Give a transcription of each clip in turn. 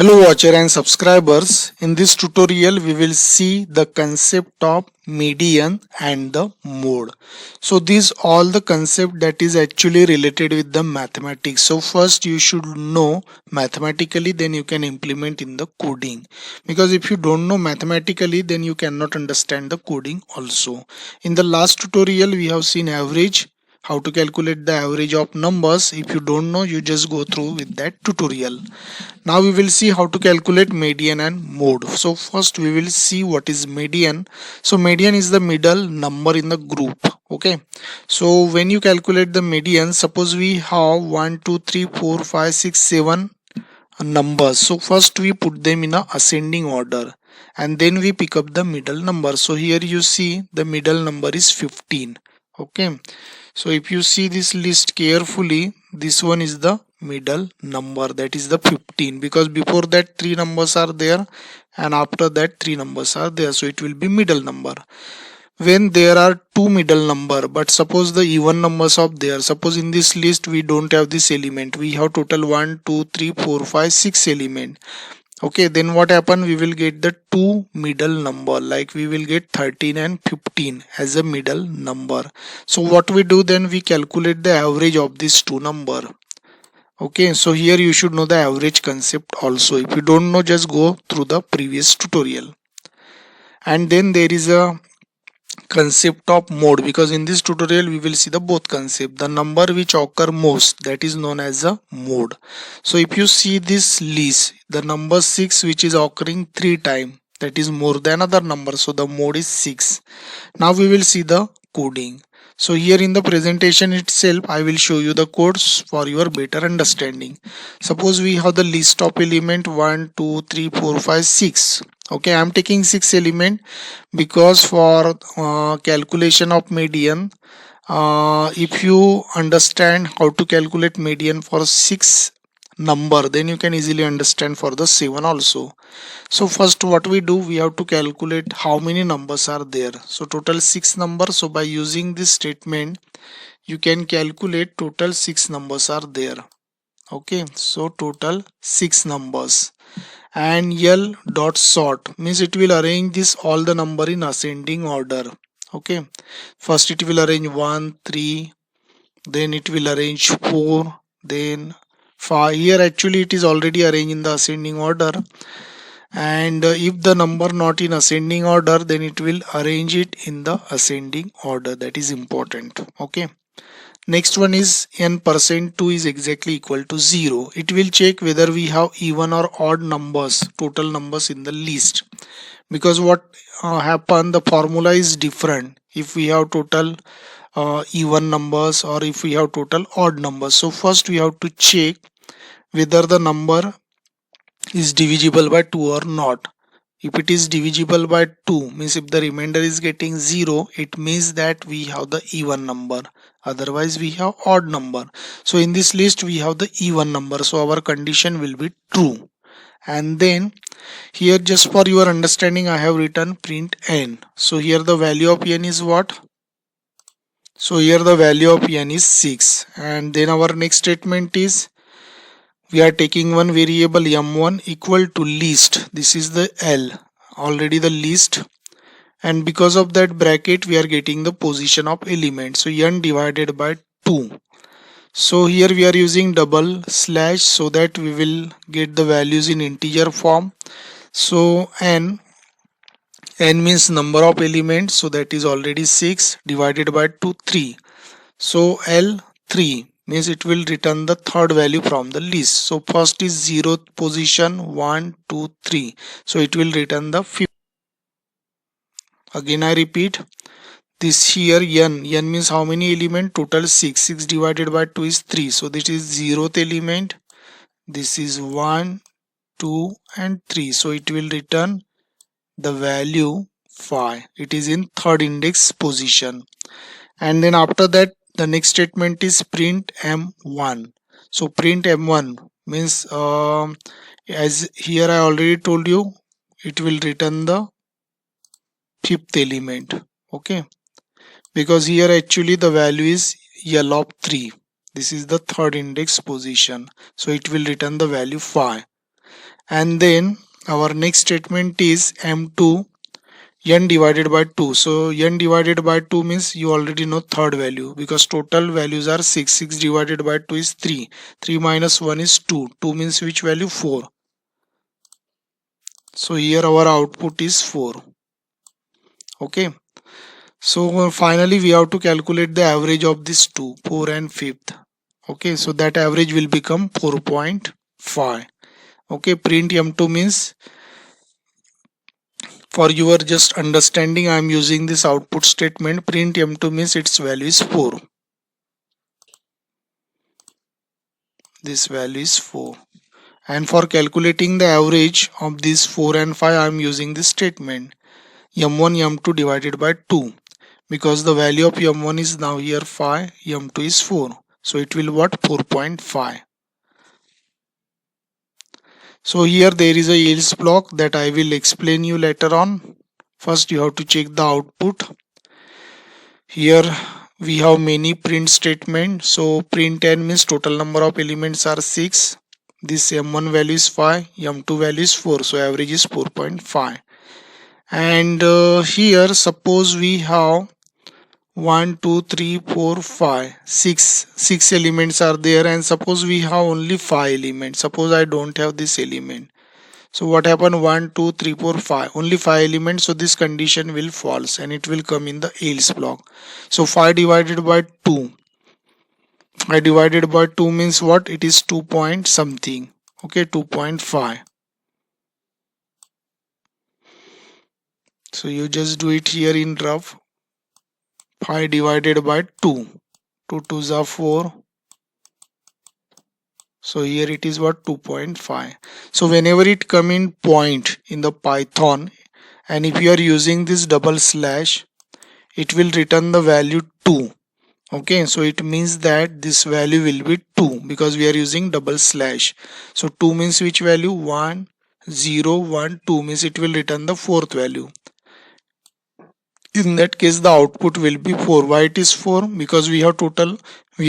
Hello watcher and subscribers. In this tutorial we will see the concept of median and the mode. So these all the concept that is actually related with the mathematics. So first you should know mathematically, then you can implement in the coding. Because if you don't know mathematically, then you cannot understand the coding also. In the last tutorial we have seen average, how to calculate the average of numbers. If you don't know, you just go through with that tutorial. Now we will see how to calculate median and mode. So first we will see what is median. So median is the middle number in the group. Okay. So when you calculate the median, suppose we have 1, 2, 3, 4, 5, 6, 7 numbers. So first we put them in a ascending order and then we pick up the middle number. So here you see the middle number is 15. Okay. So if you see this list carefully, this one is the middle number, that is the 15, because before that 3 numbers are there and after that 3 numbers are there, so it will be middle number. When there are two middle number, but suppose the even numbers of there, suppose in this list we don't have this element, we have total 1 2 3 4 5 6 element. Okay, then what happen, we will get the two middle number, like we will get 13 and 15 as a middle number. So what we do, then we calculate the average of these two number. Okay, so here you should know the average concept also. If you don't know, just go through the previous tutorial. And then there is a concept of mode, because in this tutorial we will see the both concept. The number which occur most, that is known as a mode. So if you see this list, the number 6 which is occurring 3 times, that is more than other number, so the mode is 6. Now we will see the coding. So here in the presentation itself I will show you the codes for your better understanding. Suppose we have the list of element 1 2 3 4 5 6. Okay, I am taking 6 element because for calculation of median, if you understand how to calculate median for 6 number, then you can easily understand for the 7 also. So first what we do, we have to calculate how many numbers are there. So total 6 numbers. So by using this statement you can calculate total 6 numbers are there. Okay, so total 6 numbers. And L dot sort means it will arrange this all the number in ascending order. Okay, first it will arrange 1 3, then it will arrange 4, then 5. Here actually it is already arranged in the ascending order, and if the number not in ascending order, then it will arrange it in the ascending order. That is important. Okay, next one is n% 2 is exactly equal to 0. It will check whether we have even or odd numbers, total numbers in the list, because what happen, the formula is different if we have total even numbers or if we have total odd numbers. So first we have to check whether the number is divisible by 2 or not. If it is divisible by 2, means if the remainder is getting 0, it means that we have the even number, otherwise we have odd number. So in this list we have the even number, so our condition will be true. And then here, just for your understanding, I have written print n. So here the value of n is what? So here the value of n is 6. And then our next statement is, we are taking one variable m1 equal to list. This is the L, already the list, and because of that bracket we are getting the position of element. So n divided by 2. So here we are using double slash so that we will get the values in integer form. So n means number of elements, so that is already 6 divided by 2 3. So L 3 means it will return the third value from the list. So first is 0th position, 1 2 3, so it will return the 5th. Again I repeat, this here n means how many element, total 6 divided by 2 is 3, so this is 0th element, this is 1 2 and 3, so it will return the value 5. It is in third index position. And then after that the next statement is print m1. So print m1 means as here I already told you, it will return the 5th element. Okay, because here actually the value is L of 3. This is the third index position, so it will return the value 5. And then our next statement is m2 n divided by 2. So n divided by 2 means you already know third value, because total values are 6. 6 divided by 2 is 3. 3 minus 1 is 2. 2 means which value? 4. So here our output is 4. Okay. So finally we have to calculate the average of these two, 4 and 5th. Okay. So that average will become 4.5. Okay. Print m2 means, for your just understanding, I am using this output statement. Print m2 means its value is 4. This value is 4. And for calculating the average of these 4 and 5, I am using this statement m1 m2 divided by 2, because the value of m1 is now here 5, m2 is 4. So it will what? 4.5. So here there is a else block that I will explain you later on. First you have to check the output. Here we have many print statements. So print n means total number of elements are 6. This m1 value is 5, m2 value is 4. So average is 4.5. And here suppose we have 1 2 3 4 5 6 elements are there, and suppose we have only 5 elements. Suppose I don't have this element. So what happened? 1 2 3 4 5, only 5 elements. So this condition will false and it will come in the else block. So 5 divided by 2, I divided by 2 means what? It is 2 point something. Okay, 2.5. So you just do it here in rough. 5 divided by 2, 2 2s are 4. So here it is what? 2.5. So whenever it come in point in the Python, and if you are using this double slash, it will return the value 2. Okay, so it means that this value will be 2 because we are using double slash. So 2 means which value? 1 0 1 2 means it will return the fourth value. In that case the output will be 4. Why it is 4? Because we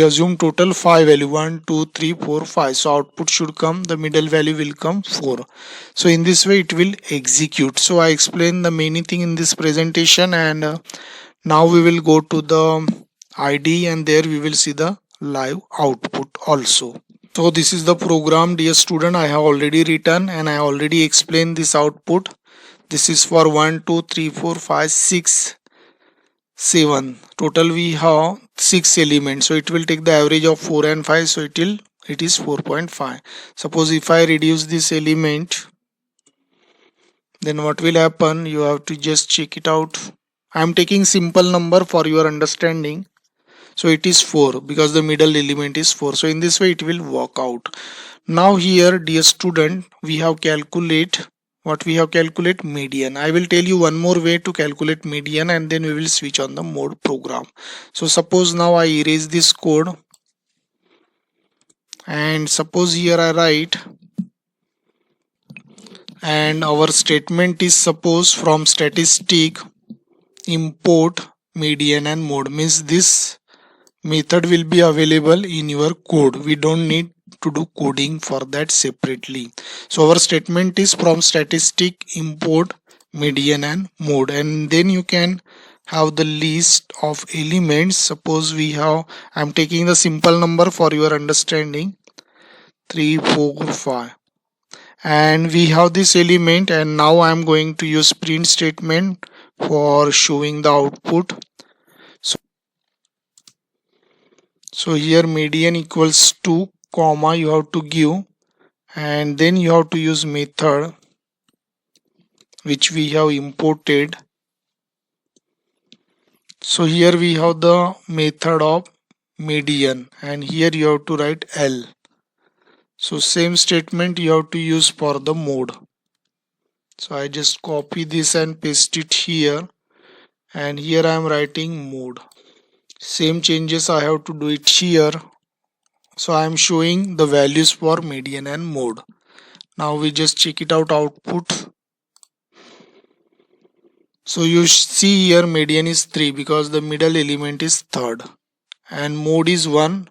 assume total 5 value, 1 2 3 4 5. So output should come, the middle value will come 4. So in this way it will execute. So I explained the many thing in this presentation, and now we will go to the IDE, and there we will see the live output also. So this is the program, dear student, I have already written and I already explained this output. This is for 1 2 3 4 5 6 7. Total we have 6 elements. So it will take the average of 4 and 5. So it is 4.5. Suppose if I reduce this element, then what will happen? You have to just check it out. I am taking simple number for your understanding. So it is 4 because the middle element is 4. So in this way it will work out. Now here, dear student, we have calculate median. I will tell you one more way to calculate median, and then we will switch on the mode program. So suppose now I erase this code, and suppose here I write, and our statement is suppose from statistic import median and mode, means this method will be available in your code. We don't need to do coding for that separately. So our statement is from statistic import median and mode, and then you can have the list of elements. Suppose we have, I'm taking the simple number for your understanding, 3 4 5, and we have this element, and now I'm going to use print statement for showing the output. So here median equals 2 comma you have to give, and then you have to use method which we have imported. So here we have the method of median, and here you have to write L. So same statement you have to use for the mode. So I just copy this and paste it here, and here I am writing mode. Same changes I have to do it here. So I am showing the values for median and mode. Now we just check it out output. So you see here median is 3 because the middle element is third, and mode is 1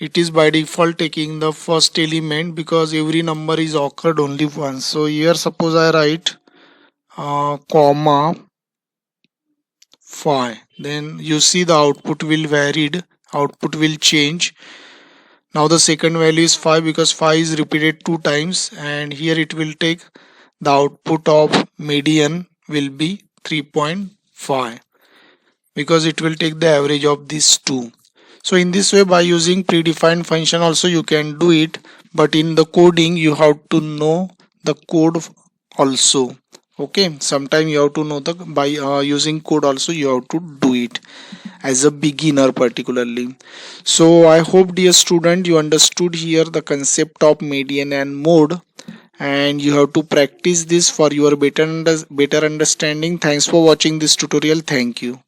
it is by default taking the first element because every number is occurred only once. So here suppose I write comma 5, then you see the output will varied, output will change. Now the second value is 5 because 5 is repeated 2 times, and here it will take the output of median will be 3.5 because it will take the average of these two. So in this way, by using predefined function also you can do it, but in the coding you have to know the code also. Okay, sometime you have to know the by using code also you have to do it as a beginner particularly. So I hope dear student you understood here the concept of median and mode, and you have to practice this for your better understanding. Thanks for watching this tutorial. Thank you.